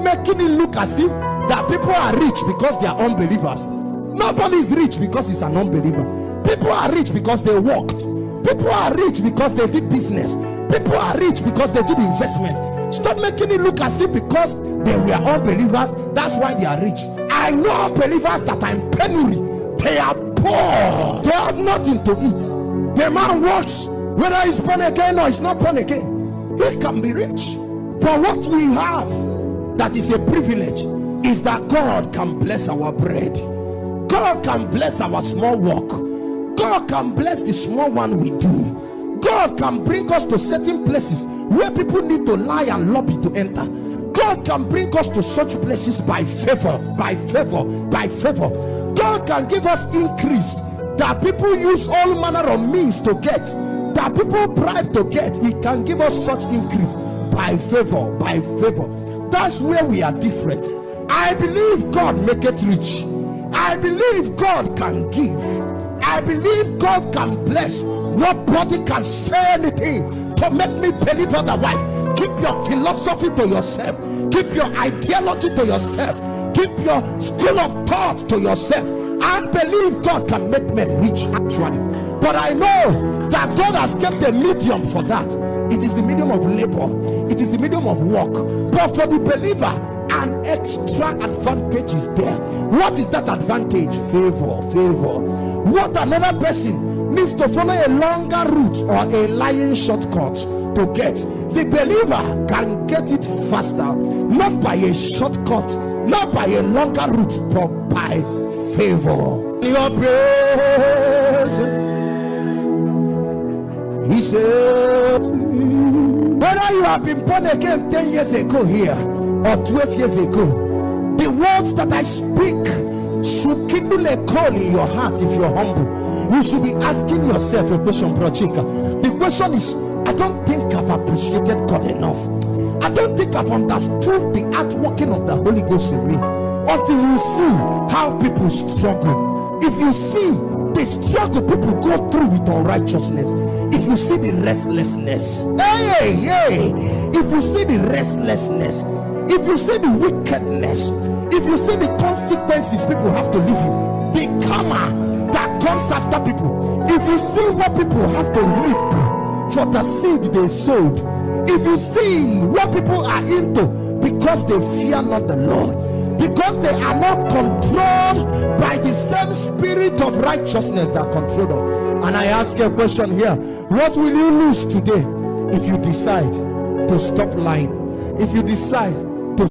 making it look as if that people are rich because they are unbelievers. Nobody is rich because he's an unbeliever. People are rich because they worked. People are rich because they did business. People are rich because they did investments. Stop making it look as if because they were unbelievers, that's why they are rich. I know unbelievers that are in penury. They are poor. They have nothing to eat. The man works, whether he's born again or he's not born again, he can be rich. But what we have that is a privilege is that God can bless our bread. God can bless our small work. God can bless the small one we do. God can bring us to certain places where people need to lie and lobby to enter. God can bring us to such places by favor, by favor, by favor. God can give us increase that people use all manner of means to get, that people bribe to get. He can give us such increase by favor, by favor. That's where we are different. I believe God make it rich. I believe God can give. I believe God can bless. Nobody can say anything to make me believe otherwise. Keep your philosophy to yourself. Keep your ideology to yourself. Keep your school of thought to yourself. I believe God can make men rich actually. But I know that God has kept a medium for that. It is the medium of labor. It is the medium of work. But for the believer, an extra advantage is there. What is that advantage? Favor, favor. What another person needs to follow a longer route or a lying shortcut to get, the believer can get it faster, not by a shortcut, not by a longer route, but by favor. Your praise, he said, whether you have been born again 10 years ago here or 12 years ago, the words that I speak should kindle a call in your heart. If you're humble, you should be asking yourself a question, Bro Chika. The question is, I don't think I've appreciated God enough. I don't think I've understood the outworking of the Holy Ghost in me. Until you see how people struggle, if you see the struggle people go through with unrighteousness, if you see the restlessness, if you see the restlessness, if you see the wickedness, if you see the consequences people have to live in, the karma that comes after people, if you see what people have to reap for the seed they sowed, if you see what people are into because they fear not the Lord, because they are not controlled by the same spirit of righteousness that control them. And I ask you a question here: what will you lose today if you decide to stop lying? If you decide